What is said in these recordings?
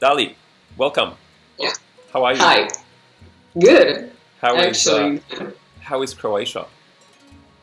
Dali, welcome. Yeah. How are you? Hi. Good. How Actually, is Croatia?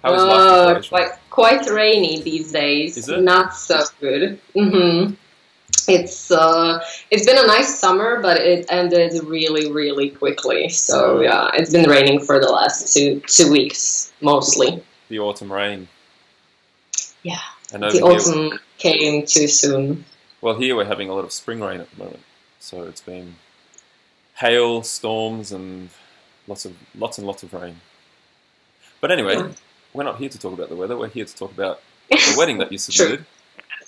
How is life in Croatia? quite rainy these days. Is it? Not so good. It's been a nice summer, but it ended really, really quickly. So yeah, it's been raining for the last two weeks mostly. The autumn rain. Yeah. And The over here, autumn came too soon. well, here we're having a lot of spring rain at the moment. So it's been hail, storms, and lots and lots of rain. But anyway, we're not here to talk about the weather. We're here to talk about the wedding that you submitted.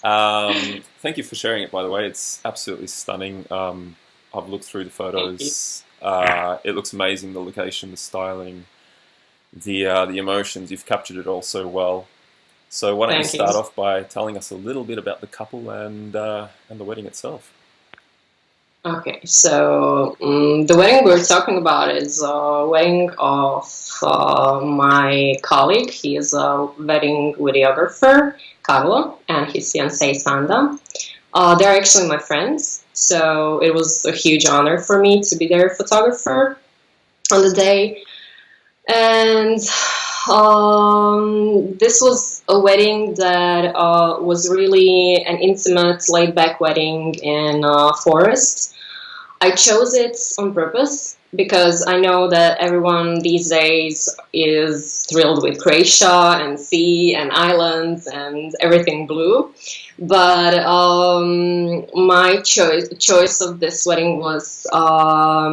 Thank you for sharing it, by the way. It's absolutely stunning. I've looked through the photos. It looks amazing. The location, the styling, the emotions. You've captured it all so well. So why don't you start off by telling us a little bit about the couple and the wedding itself? Okay, so the wedding we're talking about is a wedding of my colleague. He is a wedding videographer, Karlo, and his fiancée, Sanda. They're actually my friends, so it was a huge honor for me to be their photographer on the day. And this was a wedding that was really an intimate, laid-back wedding in a forest. I chose it on purpose because I know that everyone these days is thrilled with Croatia and sea and islands and everything blue. But my choice of this wedding was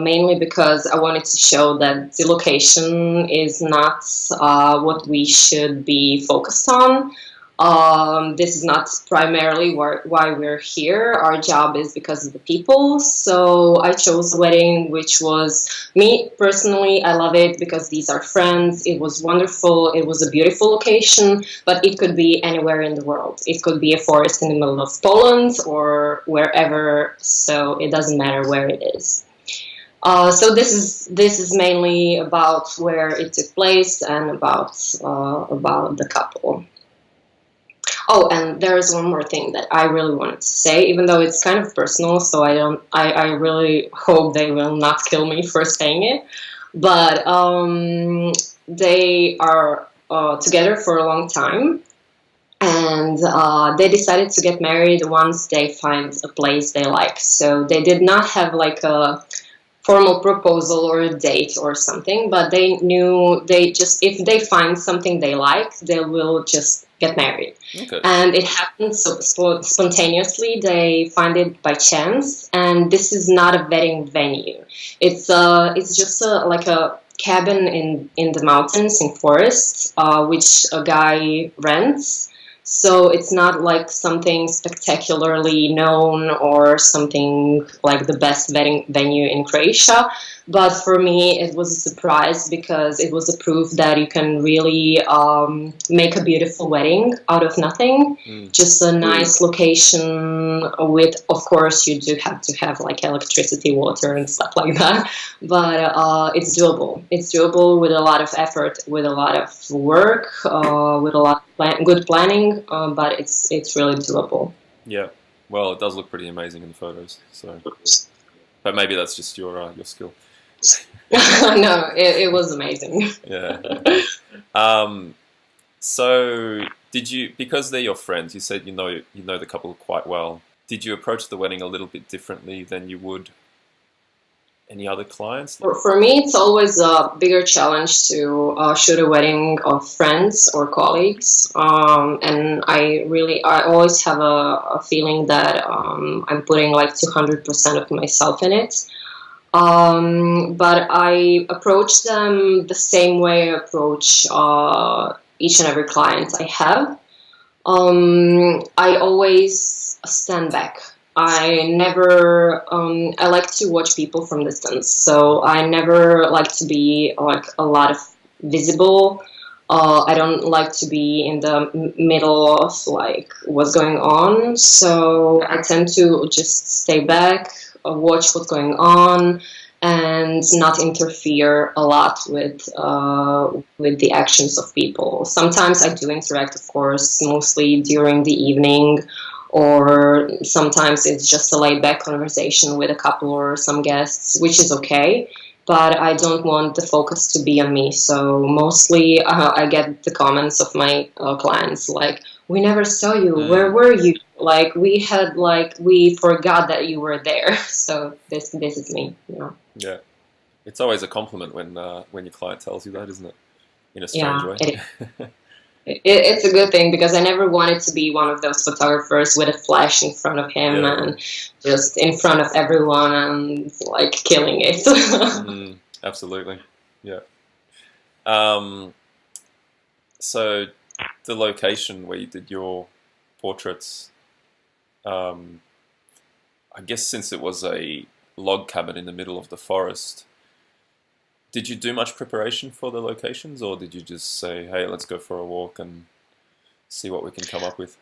mainly because I wanted to show that the location is not what we should be focused on. This is not primarily why we're here. Our job is because of the people. So I chose a wedding which was, me personally, I love it because these are friends. It was wonderful. It was a beautiful location, but it could be anywhere in the world. It could be a forest in the middle of Poland or wherever, so it doesn't matter where it is. So this is mainly about where it took place and about the couple. Oh, and there is one more thing that I really wanted to say, even though it's kind of personal, so I really hope they will not kill me for saying it. But they are together for a long time, and they decided to get married once they find a place they like. So they did not have like a formal proposal or a date or something, but they knew if they find something they like, they will just get married. Okay. And it happened so spontaneously. They find it by chance, and this is not a wedding venue. It's just like a cabin in the mountains in forest, which a guy rents. So it's not like something spectacularly known or something like the best wedding venue in Croatia. But for me, it was a surprise because it was a proof that you can really make a beautiful wedding out of nothing. Just a nice location with, of course, you do have to have like electricity, water, and stuff like that. But it's doable. It's doable with a lot of effort, with a lot of work, with a lot of good planning. But it's really doable. Yeah. Well, it does look pretty amazing in the photos. So, but maybe that's just your skill. No, it was amazing. Yeah. So did you, because they're your friends, you said you know the couple quite well. Did you approach the wedding a little bit differently than you would any other clients? For me, it's always a bigger challenge to shoot a wedding of friends or colleagues, and I always have a feeling that I'm putting like 200% of myself in it. But I approach them the same way I approach each and every client I have. I always stand back. I never, I like to watch people from distance, so I never like to be like a lot of visible. I don't like to be in the middle of like what's going on, so I tend to just stay back, watch what's going on, and not interfere a lot with the actions of people. Sometimes I do interact, of course, mostly during the evening, or sometimes it's just a laid-back conversation with a couple or some guests, which is okay. But I don't want the focus to be on me. So mostly I get the comments of my clients like, "We never saw you. Where were you? Like we forgot that you were there." So this is me. Yeah, it's always a compliment when your client tells you that, isn't it? In a strange way. It's a good thing, because I never wanted to be one of those photographers with a flash in front of him and just in front of everyone and like killing it. Absolutely, yeah. So the location where you did your portraits, I guess since it was a log cabin in the middle of the forest, did you do much preparation for the locations, or did you just say, "Hey, let's go for a walk and see what we can come up with"?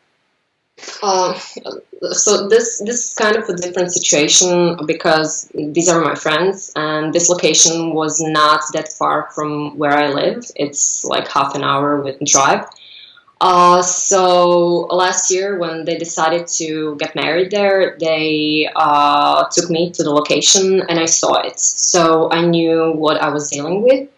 So this is kind of a different situation, because these are my friends, and this location was not that far from where I live. It's like half an hour with drive. So last year, when they decided to get married there, they took me to the location and I saw it. So I knew what I was dealing with,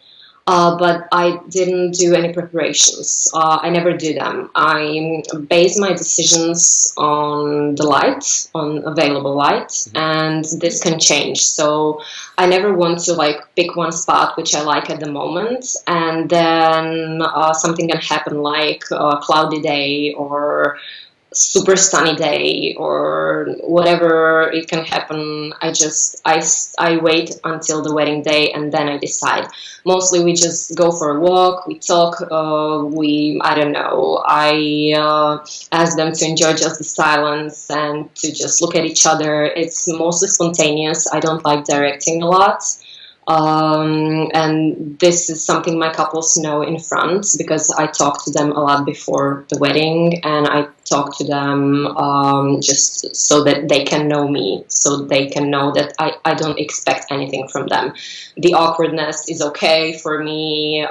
but I didn't do any preparations. I never do them. I base my decisions on the light, on available light, and this can change. So I never want to like pick one spot which I like at the moment, and then something can happen, like a cloudy day or super sunny day or whatever it can happen. I wait until the wedding day and then I decide. Mostly we just go for a walk, we talk, I ask them to enjoy just the silence and to just look at each other. It's mostly spontaneous. I don't like directing a lot. And this is something my couples know in front, because I talk to them a lot before the wedding, and I talk to them just so that they can know me, so they can know that I don't expect anything from them. The awkwardness is okay for me.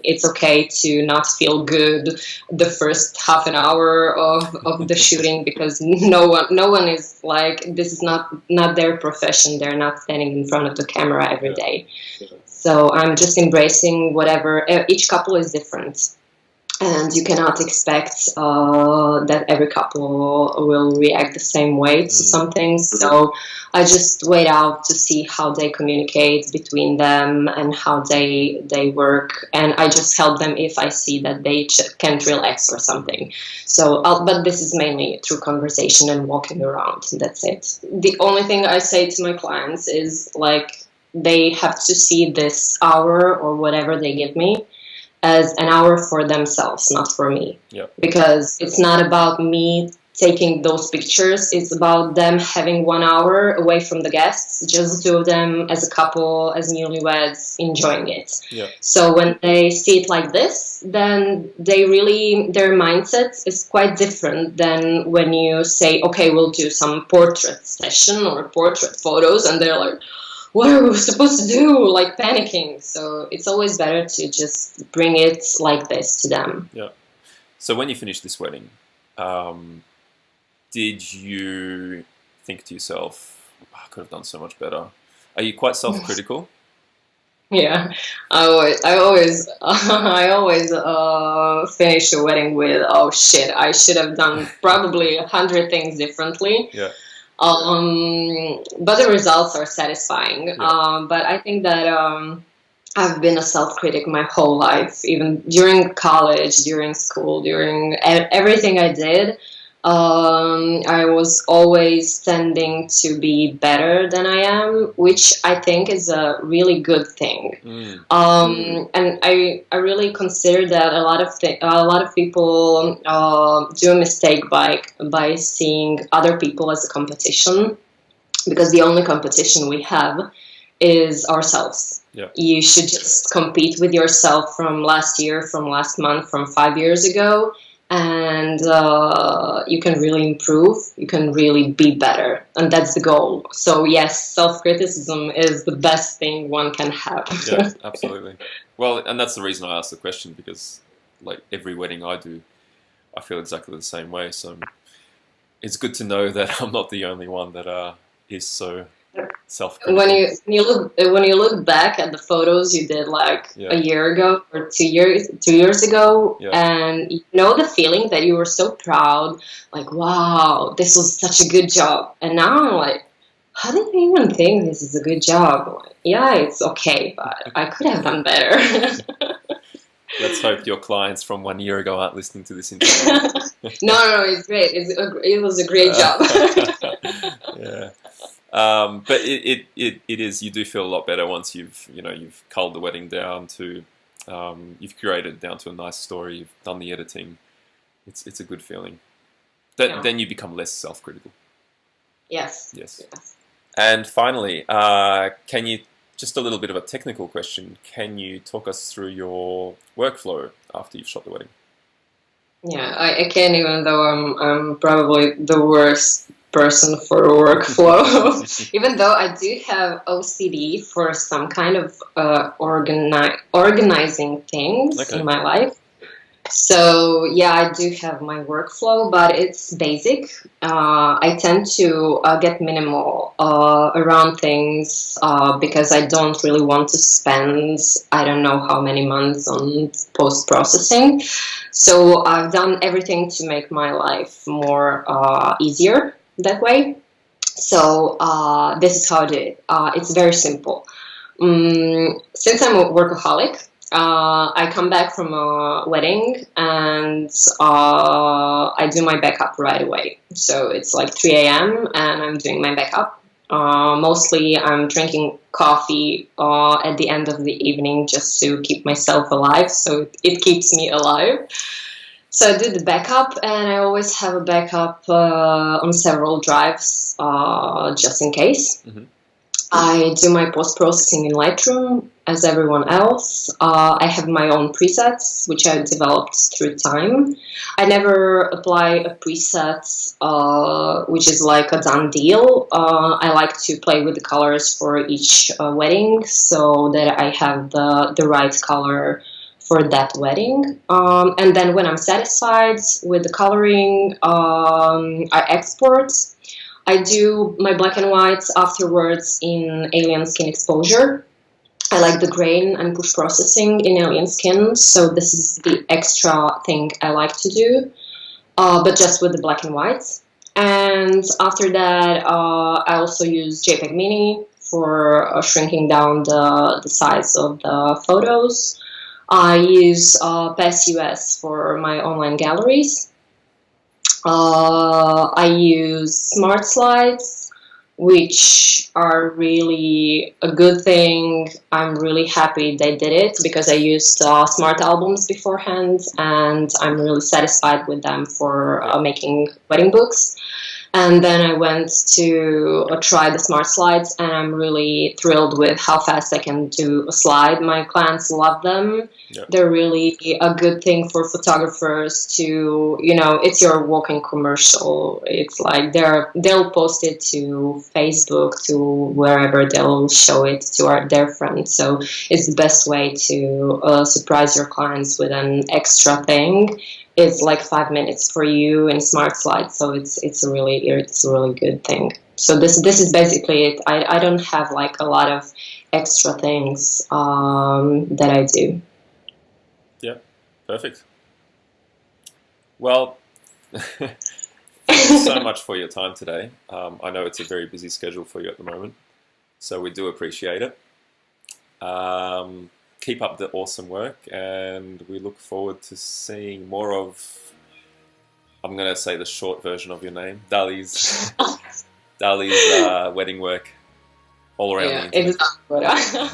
It's okay to not feel good the first half an hour of the shooting, because no one is like, this is not their profession. They're not standing in front of the camera every day. So I'm just embracing whatever. Each couple is different, and you cannot expect that every couple will react the same way to some things. So I just wait out to see how they communicate between them and how they work, and I just help them if I see that they can't relax or something. So, but this is mainly through conversation and walking around. That's it. The only thing I say to my clients is like, they have to see this hour or whatever they give me as an hour for themselves, not for me. Yep. Because it's not about me taking those pictures. It's about them having 1 hour away from the guests, just the two of them as a couple, as newlyweds, enjoying it. Yep. So when they see it like this, then their mindset is quite different than when you say, okay, we'll do some portrait session or portrait photos, and they're like, what are we supposed to do? Like panicking. So it's always better to just bring it like this to them. Yeah. So when you finished this wedding, did you think to yourself, I could have done so much better? Are you quite self-critical? Yeah, I always finish a wedding with, oh shit, I should have done probably 100 things differently. Yeah. But the results are satisfying. Yeah. But I think that I've been a self-critic my whole life, even during college, during school, during everything I did. I was always tending to be better than I am, which I think is a really good thing. And I really consider that a lot of people do a mistake by seeing other people as a competition, because the only competition we have is ourselves. Yeah. You should just compete with yourself from last year, from last month, from 5 years ago. And you can really improve, you can really be better, and that's the goal. So yes, self-criticism is the best thing one can have. Yeah, absolutely. Well, and that's the reason I asked the question, because like every wedding I do, I feel exactly the same way. So it's good to know that I'm not the only one that is so self-critical. When you look back at the photos you did like a year ago or 2 years ago, and you know the feeling that you were so proud, like, wow, this was such a good job. And now I'm like, how did I even think this is a good job? Like, yeah, it's okay, but I could have done better. Let's hope your clients from 1 year ago aren't listening to this interview. No, it's great. It was a great job. Yeah. But it is, you do feel a lot better once you've culled the wedding down to, you've curated it down to a nice story, you've done the editing. It's a good feeling. Then you become less self-critical. Yes. And finally, can you, just a little bit of a technical question, can you talk us through your workflow after you've shot the wedding? Yeah, I can, even though I'm probably the worst person for workflow. Even though I do have OCD for some kind of organizing things in my life. So yeah, I do have my workflow, but it's basic. I tend to get minimal around things because I don't really want to spend I don't know how many months on post-processing. So I've done everything to make my life more easier that way. So this is how I do it. It's very simple. Since I'm a workaholic, I come back from a wedding and I do my backup right away. So it's like 3 a.m. and I'm doing my backup. Mostly I'm drinking coffee at the end of the evening just to keep myself alive. So it keeps me alive. So I do the backup, and I always have a backup on several drives just in case. Mm-hmm. I do my post-processing in Lightroom, as everyone else. I have my own presets, which I developed through time. I never apply a preset, which is like a done deal. I like to play with the colors for each wedding, so that I have the right color for that wedding. And then when I'm satisfied with the coloring, I export. I do my black and whites afterwards in alien skin exposure. I like the grain and push processing in alien skin, so this is the extra thing I like to do, but just with the black and whites. And after that, I also use JPEG Mini for shrinking down the size of the photos. I use PASS US for my online galleries. I use smart slides, which are really a good thing. I'm really happy they did it because I used smart albums beforehand, and I'm really satisfied with them for making wedding books. And then I went to try the smart slides, and I'm really thrilled with how fast I can do a slide. My clients love them. Yep. They're really a good thing for photographers to, it's your walking commercial. It's like they'll post it to Facebook, to wherever they'll show it to their friends. So it's the best way to surprise your clients with an extra thing. It's like 5 minutes for you in smart slides, so it's a really good thing. So this is basically it. I don't have like a lot of extra things that I do. Yeah, perfect. Well, thank you so much for your time today. I know it's a very busy schedule for you at the moment, so we do appreciate it. Keep up the awesome work, and we look forward to seeing more of, I'm going to say the short version of your name, Dali's wedding work all around the internet. Exactly.